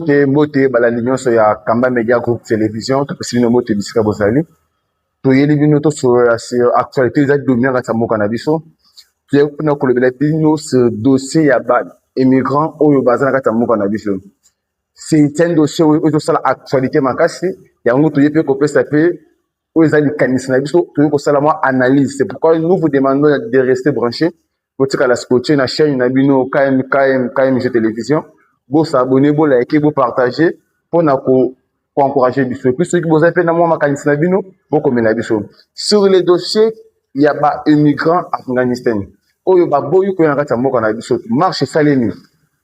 Mbote bala l'union sur ya Kamba Media Group Télévision, tout possible no mbote bisika bozali. To yeli bino to sur actualité za dominant ka tsamoka na biso. To yeli kuna kolobela bino ce dossier ya ba immigrant oyo bazana ka tsamoka na biso. C'est un dossier oyo to sala actualité makasi, ya ngo to yepe ko pesa pe oyo za likanisi na biso, to yeko sala mo analyse. C'est pourquoi nous vous demandons de rester branchés. Botika la scotcher na chaîne na bino KMG Télévision. Vous s'abonner, vous liker, vous partager pour encourager biso. Puis ceux qui vous appellent dans moi makanisi na bino, vous comme na biso. Sur les dossiers, il y a pas immigrants Afghanistan. Oyo ba boyu ko na mboka na biso. Marche salemi.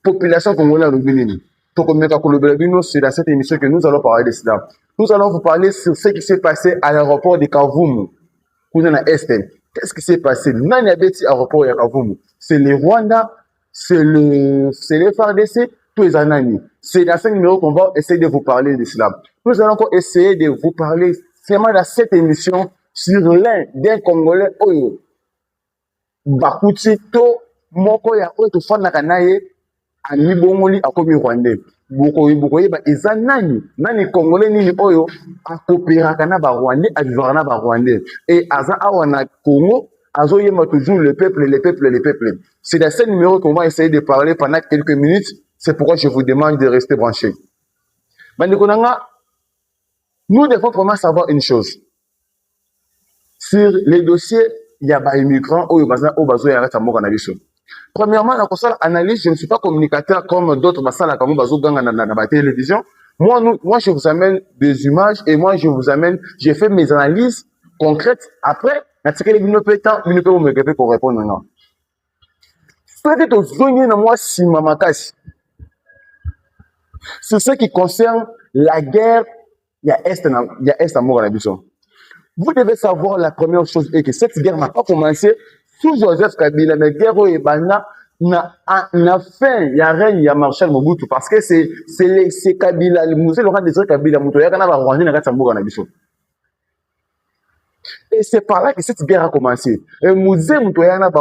Population congolaise rubinini. To komeka ko lobela bino, c'est dans cette émission que nous allons parler de cela. Nous allons vous parler sur ce qui s'est passé à l'aéroport de Kavumu. Kuna na Est. Qu'est-ce qui s'est passé? Nani abeti aéroport de Kavumu? C'est le Rwanda, c'est le FARDC. Tous les années. C'est dans ce numéro qu'on va essayer de vous parler de cela. Nous allons encore essayer de vous parler seulement dans cette émission sur l'un des Congolais Oyo. Bakuti to moko ya oyo to fana kanaye ani bongoli akomi Rwandais. Boko yeba eza nani Congolais nini oyo akopéraka na ba Rwandais avivaka na ba Rwandais. Et aza awa na Congo azo yema toujours le peuple. C'est dans ce numéro qu'on va essayer de parler pendant quelques minutes. C'est pourquoi je vous demande de rester branchés. Nous devons vraiment savoir une chose. Sur les dossiers, il y a des immigrants ou premièrement, la analyse, je ne suis pas communicateur comme d'autres dans la télévision. Moi, je vous amène des images et je fais mes analyses concrètes. Après, pour répondre. Peut-être aux moi si mamakasi. C'est ce qui concerne la guerre, il y a Est à Moranabisson. Vous devez savoir la première chose est que cette guerre n'a pas commencé sous Joseph Kabila, mais la guerre est n'a fin, il y a rien, il y a Marshal Mobutu, parce que c'est Kabila, le musée Laurent Désiré Kabila, et c'est par là que cette guerre a commencé. Le musée Kabila,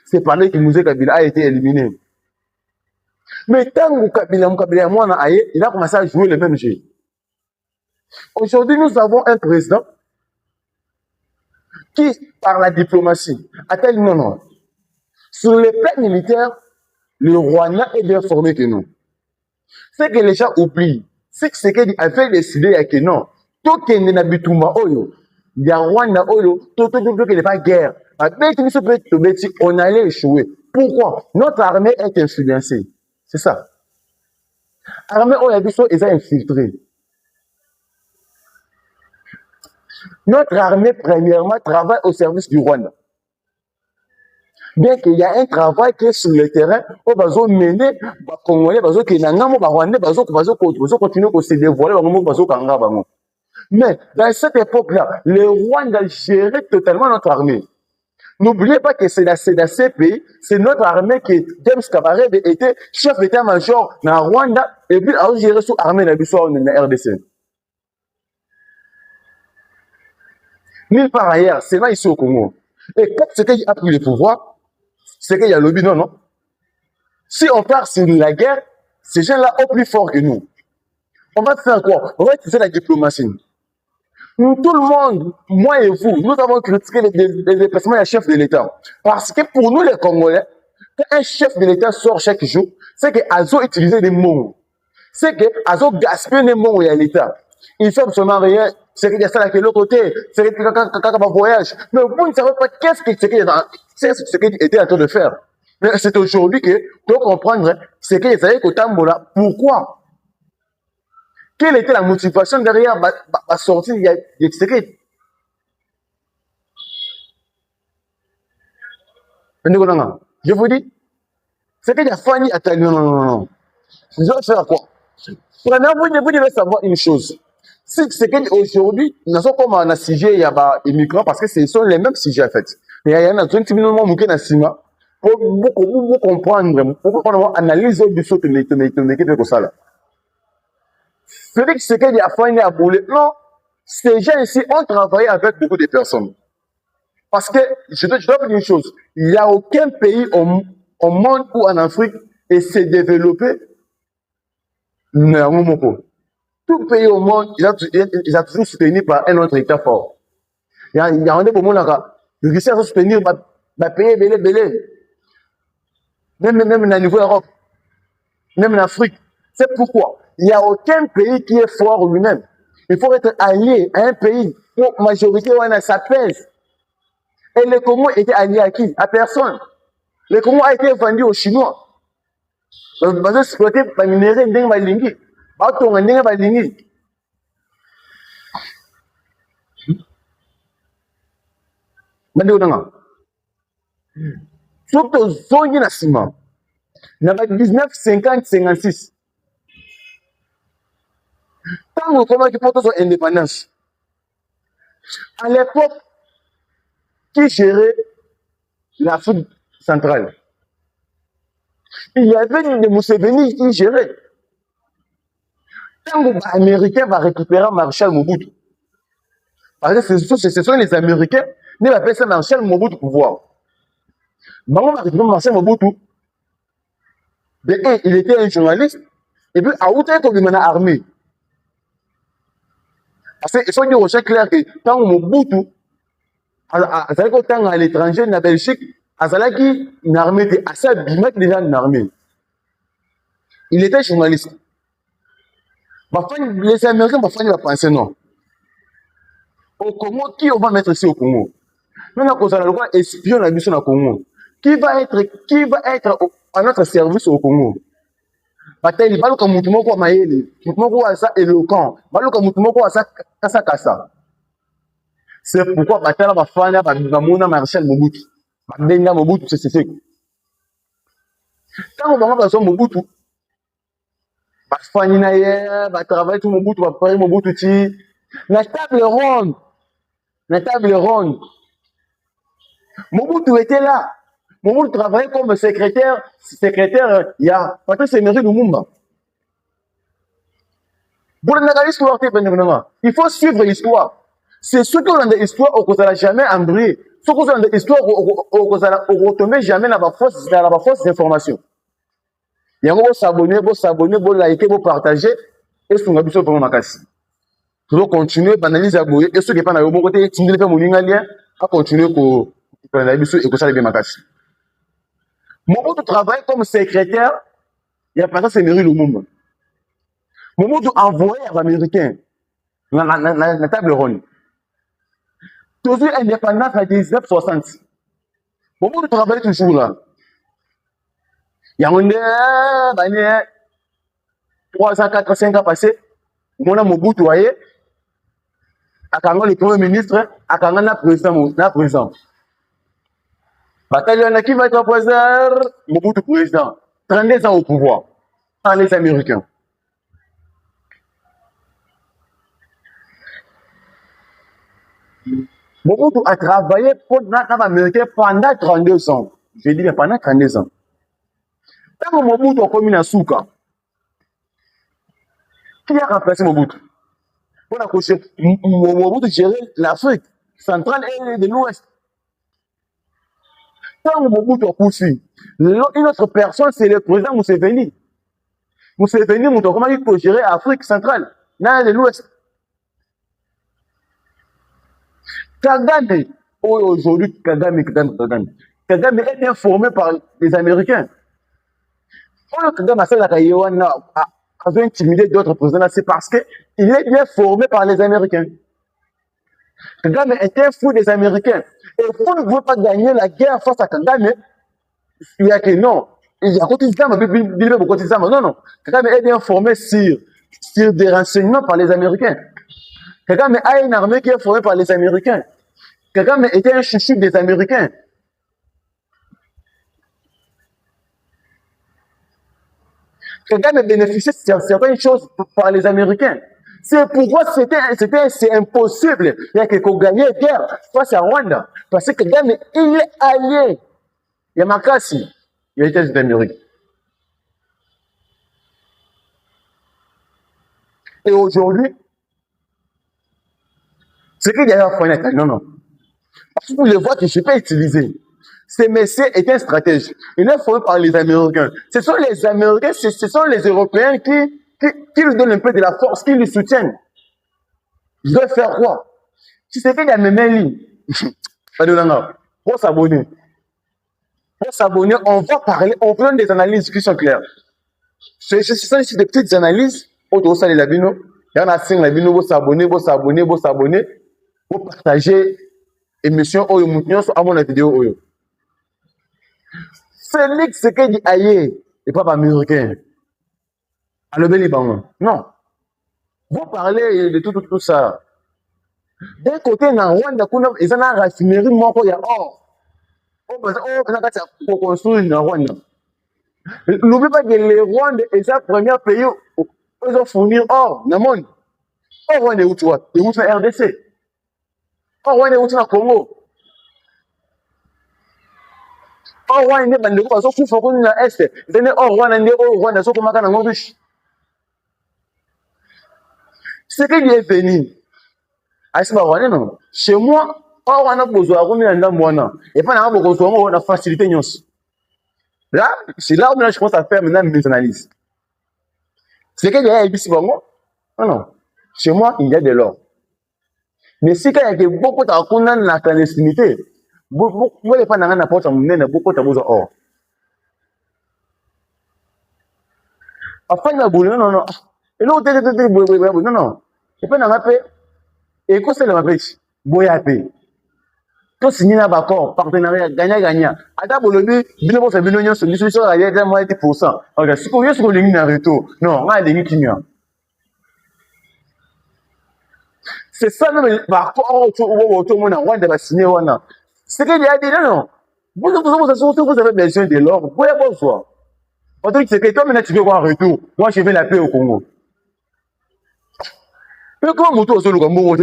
c'est par là que le musée Kabila a été éliminé. Mais tant que Kabila il a commencé à jouer le même jeu. Aujourd'hui, nous avons un président qui, par la diplomatie, a tel moment, sur le plan militaire, le Rwanda est bien formé que nous. Ce que les gens oublient, c'est que ce qu'il avait décidé que non, tout ce qui est Nabitumba Oyo, il y a Rwanda Oyo, tout qu'il n'y a pas de guerre. On allait échouer. Pourquoi? Notre armée est influencée. C'est ça. L'armée Oyabiso est infiltrée. Notre armée, premièrement, travaille au service du Rwanda. Bien qu'il y a un travail qui est sur le terrain, on va mener les Congolais, qui continuer à se dévoiler. Mais dans cette époque-là, le Rwanda gérait totalement notre armée. N'oubliez pas que c'est dans ces pays, c'est notre armée qui, James Kabarebe, était chef d'état-major dans Rwanda et puis a géré sous armée dans la RDC. Nulle part ailleurs, c'est là ici au Congo. Et quand c'est qu'il a pris le pouvoir, c'est qu'il y a le lobby, non. Si on part sur la guerre, ces gens-là sont plus forts que nous. On va faire quoi? On va utiliser la diplomatie. Nous, tout le monde, moi et vous, nous avons critiqué les déplacements des chefs de l'État. Parce que pour nous, les Congolais, quand un chef de l'État sort chaque jour, c'est qu'ils ont utilisé des mots. C'est qu'ils ont gaspillé des mots à l'État. Ils ne font absolument rien. C'est qu'il y a ça de l'autre côté. C'est qu'il y a un voyage. Mais vous ne savez pas qu'est-ce qu'il était en train de faire. Mais c'est aujourd'hui que pour comprendre ce qu'il y a au Tambola. Pourquoi? Quelle était la motivation derrière la sortie de secret? Je vous dis, c'est qu'il y a Fanny à non. Je dois faire quoi? Premièrement, vous devez savoir une chose. C'est qu'aujourd'hui, nous sommes comme un sujet, il y a des immigrants parce que ce sont les mêmes sujets en fait. Mais il y a un autre qui pour comprendre, pour analyser du saut de ça là. C'est qu'il y a Fanny à bouler. Non, ces gens ici ont travaillé avec beaucoup de personnes. Parce que, je dois vous dire une chose, il n'y a aucun pays au monde ou en Afrique et se développer. Tout pays au monde, ils ont toujours soutenu par un autre État fort. Il y a un moment là, le Russie a soutenu les pays belé. Même dans le niveau Europe, même en Afrique. C'est pourquoi il n'y a aucun pays qui est fort lui-même. Il faut être allié à un pays pour majorité, ça pèse. Et le Congo était allié à qui? À personne. Le Congo a été vendu aux Chinois. Ils ont exploité les minéraux de Balingi. Ils ont Balingi. Surtout zone nassima. Dans 1950-56. Quand on commence à porter son indépendance, à l'époque, qui gérait l'Afrique centrale? Il y avait des Museveni qui géraient. Quand les Américains vont récupérer Marshal Mobutu, parce que ce sont les Américains qui appellent ça Marshal Mobutu pouvoir. On va récupérer Marshal Mobutu. Il était un journaliste, et puis à outre comme il m'a armé. Parce qu'il faut dire aux gens clair que quand Mobutu, à l'étranger, en Belgique, une armée était assez abîmée déjà une armée. Il était journaliste. Les Américains vont penser non. Au Congo, qui on va mettre ici au Congo? Maintenant, quand on a le droit espion la mission au Congo, qui va être à notre service au Congo? Bataille, balu ka mutu moko mayele, mutu moko asa éloquent, balu ka mutu moko asa kasa. C'est pourquoi bataille va faire ba mona Marshal Mobutu. Ba benga Mobutu c'est. Quand on va faire Mobutu, ba fani na ye, ba travailler tout Mobutu, ba préparer Mobutu ti na table ronde. Mobutu était là. Mobutu travaillait comme secrétaire, il y a Patrice Emery Lumumba. Il faut suivre l'histoire. C'est ceux qui ont dans l'histoire, on ne jamais embrayé. Ceux qui ont dans l'histoire, on ne retombe jamais dans la fausse information. Il y a s'abonner, liker, partager, et ce qu'on a besoin de faire. Il faut continuer à analyser et ceux qui sont dans le bon côté, à continuer à analyser et que ça bien. Mobutu travaille comme secrétaire, il y a pas ça, c'est Emery Lumumba. Mobutu envoyé à l'Américain dans la table ronde. Toujours indépendance en 1960. Mobutu travaille toujours là. Il y a 3 ans, 4 ans, 5 ans passés. On a Mobutu aye. À Kango le premier ministre, à Kango le président. Bataillon qui va être président, Mobutu président. 32 ans au pouvoir. Par les Américains. Mobutu a travaillé pour les Américains pendant 32 ans. Je dis pendant 32 ans. Quand Mobutu a commis la souka, qui a remplacé Mobutu? Pour la couche, Mobutu gérait l'Afrique centrale et de l'Ouest. Quand Mobutu a poussé, une autre personne, c'est le président Museveni. Museveni, comment il peut gérer l'Afrique centrale, dans l'Ouest? Kagame, aujourd'hui, Kagame est bien formé par les Américains. Kagame a intimidé d'autres présidents, c'est parce qu'il est bien formé par les Américains. Kagame est un fou des Américains. Et vous ne pouvez pas gagner la guerre face à Kagame. Il y a que non. Il y a côté non, non. Kagame est bien formé sur des renseignements par les Américains. Kagame a une armée qui est formée par les Américains. Kagame était un chouchou des Américains. Kagame bénéficiait de certaines choses par les Américains. C'est pourquoi c'est impossible. Il y a quelqu'un qui gagne la guerre face à Rwanda. Parce que Kagame, il est allié. Il y a Makassi. Il y a les États-Unis d'Amérique. Et aujourd'hui, ce qu'il y a à faire, non. Parce que vous les voyez que je ne peux pas utiliser. Ce monsieur est un stratège. Il est formé par les Américains. Ce sont les Américains, ce sont les Européens qui lui donnent un peu de la force, qui lui soutiennent. Je dois faire quoi? Si c'est qu'il y a mes mails, pour s'abonner. Pour s'abonner, on va parler, on donne des analyses qui sont claires. Ce sont ici des petites analyses. Autour de la bino, il y en a 5 la bino, vous s'abonner, vous partager émission Oyo Moutinho à mon vidéo Oyo. Félix Tshisekedi aïe, et pas américain. Alors, non. Vous parlez de tout ça. D'un côté, dans Rwanda, ils ont une raffinerie, il y a or. Pour construire dans Rwanda. N'oubliez pas que les Rwandais est le premier pays où ils ont fourni or dans le monde. Or, Rwanda est où tu vois? Et où tu es RDC? Or, Rwanda est où tu es Congo? Or, Rwanda est bandeko bazo kufa ko na est. Zene or Rwanda so komaka na ngobish. C'est qu'il est venu. Aïsma Rwanda non. Chez moi, or Rwanda besoin ko na ndamwana. Et pas na beaucoup so on a facilité nyos. Là, c'est là où je pense à faire maintenant mes analyses. C'est qu'il y a ici bon. Non. Chez moi, il y a de l'or. Mais si il y a beaucoup de la clandestinité, vous ne pas n'importe beaucoup de besoin or. Enfin, non. Et l'autre, non. Et puis, on a fait, et quoi c'est le mapèche? Boyapé. Tout signé un accord, partenariat, gagnant. À ta bolobi, bien pour faire bien union, sur l'issue, il y a moins de 10%. Ok, si vous voulez sur le ligne en retour, non, on a des lignes qui n'y. C'est ça, même, par rapport au monde, on va signer, c'est qu'il y a des non. Vous avez besoin de l'or, vous pouvez pas voir. On dit que c'est que toi, maintenant, tu veux voir un retour. Moi, je vais la paix au Congo. Mais comment mon tour sur le Congo, moi, je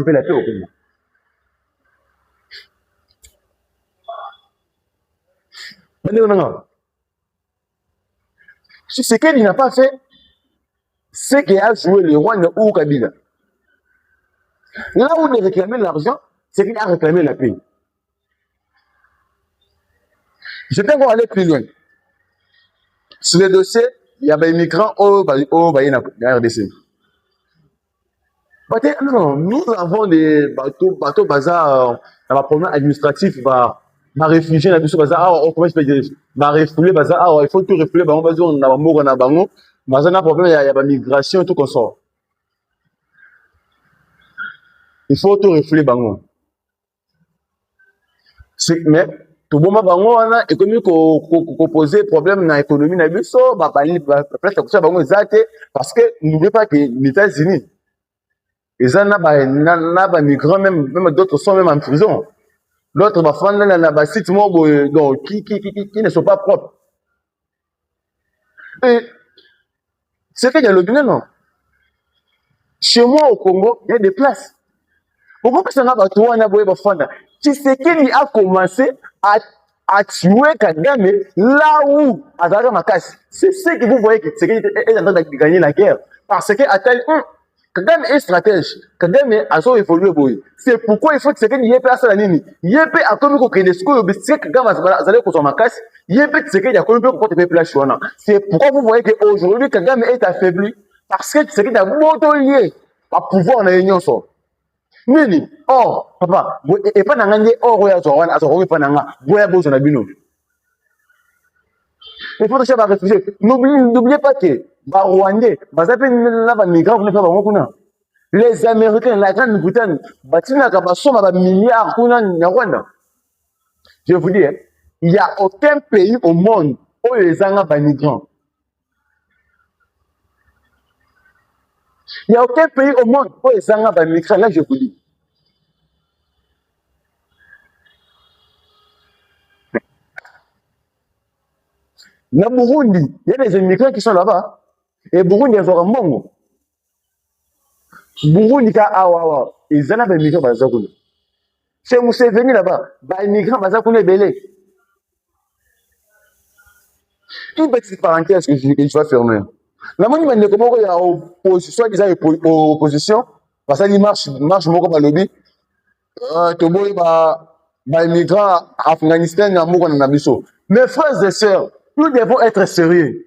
vais la paix au Congo. Non. Ce qu'il n'a pas fait, c'est qu'il a joué le roi ou Kabila. Là où il réclamait l'argent, c'est qu'il a réclamé la paix. Je peux encore aller plus loin. Sur le dossier, il y a des migrants au RDC. Non, nous avons des bateaux bazar, un problème administratif, réfugié dans le bazar, comment je peux dire, refouler bazar, il faut tout refouler, on a mort, on a bango, mais on a un problème, il y a la migration, tout comme ça. Il faut tout refouler bango. Mais, tout le monde bango, on a économique qu'on posait problème dans l'économie, parce que n'oubliez pas que les États-Unis, ils ont des migrants, même d'autres sont même en prison. D'autres qui ne sont pas propres. Et c'est qu'il y a le bien, non? Chez moi au Congo, il y a des places. Pourquoi ça n'a pas toi, tu sais qu'il a commencé à tuer Kagame là où, à Makassi. C'est ce que vous voyez que c'est qu'il est en train de gagner la guerre. Parce que, Kagame est stratège. Kagame a son évolué. C'est pourquoi il faut que c'est qu'il y ait personne à Nini. Il y a peu à comme que les scores, c'est que Kagame a allé pour son Makassi. Il y a peu de ce qu'il y a comme peu pour te faire la. C'est pourquoi vous voyez qu'aujourd'hui, Kagame est affaibli. Parce que c'est qu'il y a beaucoup lié à pouvoir en réunion. Nini, or, papa, et pas n'angani, or, à son pas n'anga, boya beau son abino. Il faut que ça va réfléchir. N'oubliez pas que, Rwandais, les Américains, la Grande-Bretagne, milliards Rwanda. Je vous dis, il n'y a aucun pays au monde où les gens sont migrants. Il n'y a aucun pays au monde où les gens sont migrants. Là, je vous dis. Dans Burundi, il y a des immigrants qui sont là-bas. Et Burundi, ils ont un monde. Burundi, ils ont des immigrants. C'est Museveni là-bas. Les immigrants, ils ont belé. Une petite parenthèse que je vais fermer. La monnaie, il y a opposition, opposition, parce qu'il marche comme un lobby. les migrants Afghanistan, mes frères et sœurs, nous devons être sérieux.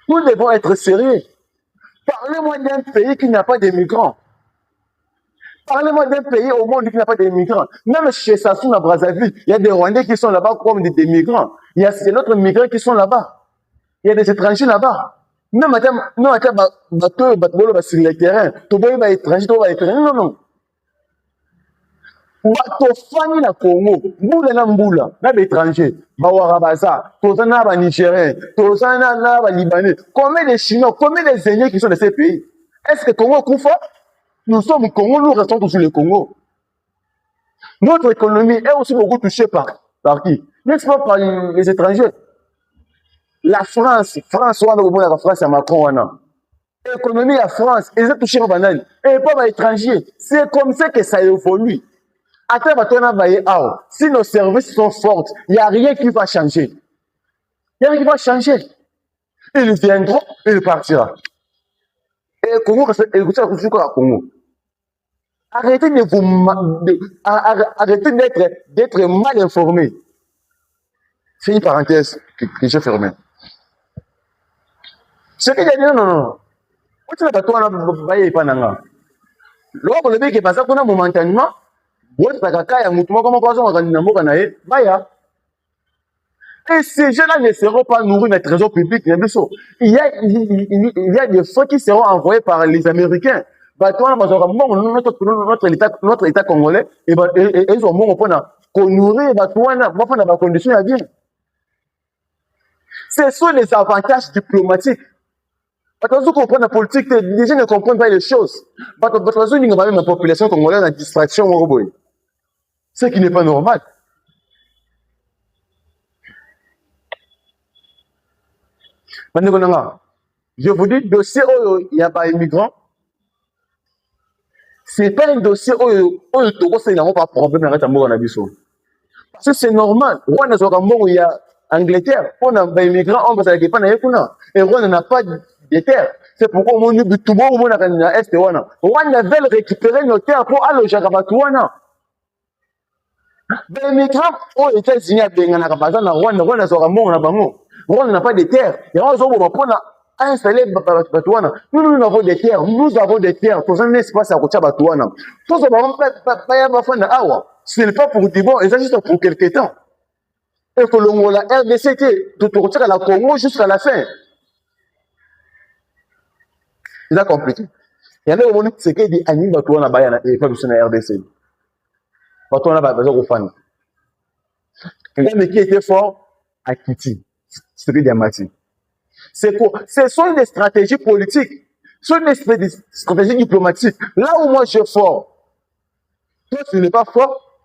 Nous devons être sérieux. Parlez-moi d'un pays qui n'a pas de migrants. Parlez-moi d'un pays au monde qui n'a pas de migrants. Même chez Sassou, à Brazzaville, il y a des Rwandais qui sont là-bas comme des migrants. Il y a d'autres migrants qui sont là-bas. Il y a des étrangers là-bas. Même sur le terrain, tu vois les étrangers, non, non. Batofani na Congo, mbula na mbula, na étrangers, Bawarabaza, Tozana ba Nigériens, Tozana na ba Libanais. Combien de Chinois, combien de Zéniens qui sont dans ces pays? Est-ce que Congo Koufa? Nous sommes au Congo, nous restons toujours le Congo. Notre économie est aussi beaucoup touchée par qui? N'est-ce pas par les étrangers? La France, la France, à Macron, l'économie de la France, ils sont touchés par banane. Et pas les étrangers. C'est comme ça que ça évolue. Si nos services sont forts, il n'y a rien qui va changer. Il n'y a rien qui va changer. Ils viendront, ils partiront. Et le Congo, Congo. Arrêtez d'être mal informés. C'est une parenthèse que j'ai fermée. Ce qu'il y a dit, non. Tu n'as pas toi, le qui passe momentanément. Et ces gens-là ne seront pas nourris dans les trésors publics. Il y a des fonds qui seront envoyés par les Américains. Notre État congolais, ils ont pour nourrir les conditions à bien. Ce sont les avantages diplomatiques. Parce que vous comprenez la politique, les gens ne comprennent pas les choses. Parce que la population congolaise a une distraction. Ce qui n'est pas normal. Je vous dis, dossier où il y a pas immigrants, ce n'est pas un dossier où il n'y a pas de problème avec l'amour. Parce que c'est normal. Il y a Angleterre, on a des immigrants, on va et on n'a pas de terre. C'est pourquoi on veut récupérer nos terres pour aller au Jarabatouana. Les migrants aux États-Unis, on n'a pas de terre. Installer Batouana. Nous avons des terres. Nous avons des terres. Tout un espace à côté de Batouana. Tout ça, ce n'est pas pour dire bon, c'est juste pour quelques temps. Et que la RDC, tout à la Congo jusqu'à la fin. C'est ça compliqué. Il y a des gens qui disent que Batouana et pas besoin de la RDC. Batouana va besoin de fan. Quelqu'un qui était fort à Kiti. C'est Diamati. C'est quoi? Ce sont des stratégies politiques. Ce sont des stratégies diplomatiques. Là où moi je suis fort, toi tu n'es pas fort.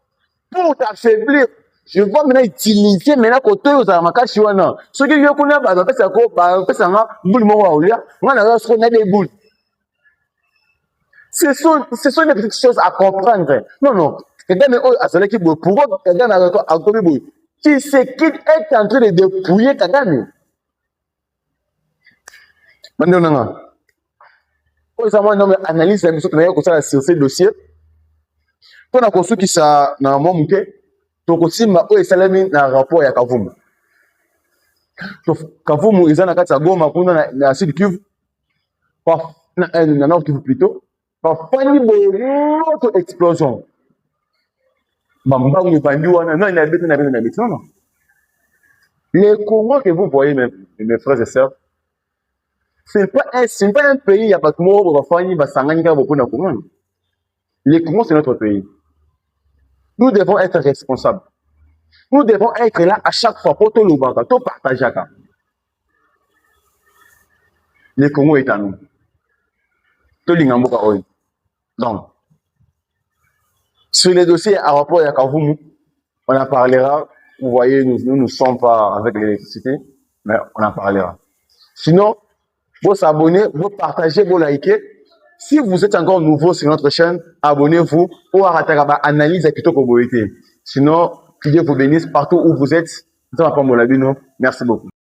Pour t'affaiblir, je vais maintenant utiliser maintenant côté aux Amakashiwana. Ce qui veut qu'on a des boules. Ce sont des petites choses à comprendre. Non. Qui c'est qui est en train de dépouiller Kagame? Maintenant, analyse la mission sur ce dossier. Pour la construction qui ça na momuke, to kosimba o esalami na rapport ya Kavumu. To Kavumu izana kati ya Goma kuna na Sud Kivu. Na Nord Kivu plutôt. Par fani l'autre explosion. Bambangu bandi wana non il habite non. Les Congo que vous voyez mes frères et sœurs, c'est pas un pays il y a pas de mort pour fani basangani ka beaucoup na Congo. Les Congo c'est notre pays. Nous devons être responsables. Nous devons être là à chaque fois pour tout le monde, tout partager. Le Congo est à nous. Tout l'Ingamboka Oye. Donc, sur les dossiers à rapport à Kavumu, on en parlera. Vous voyez, nous ne sommes pas avec l'électricité, mais on en parlera. Sinon, vous abonnez, vous partagez, vous likez. Si vous êtes encore nouveau sur notre chaîne, abonnez-vous pour analyse à Kitoko Boïté. Sinon, que Dieu vous bénisse partout où vous êtes. Merci beaucoup.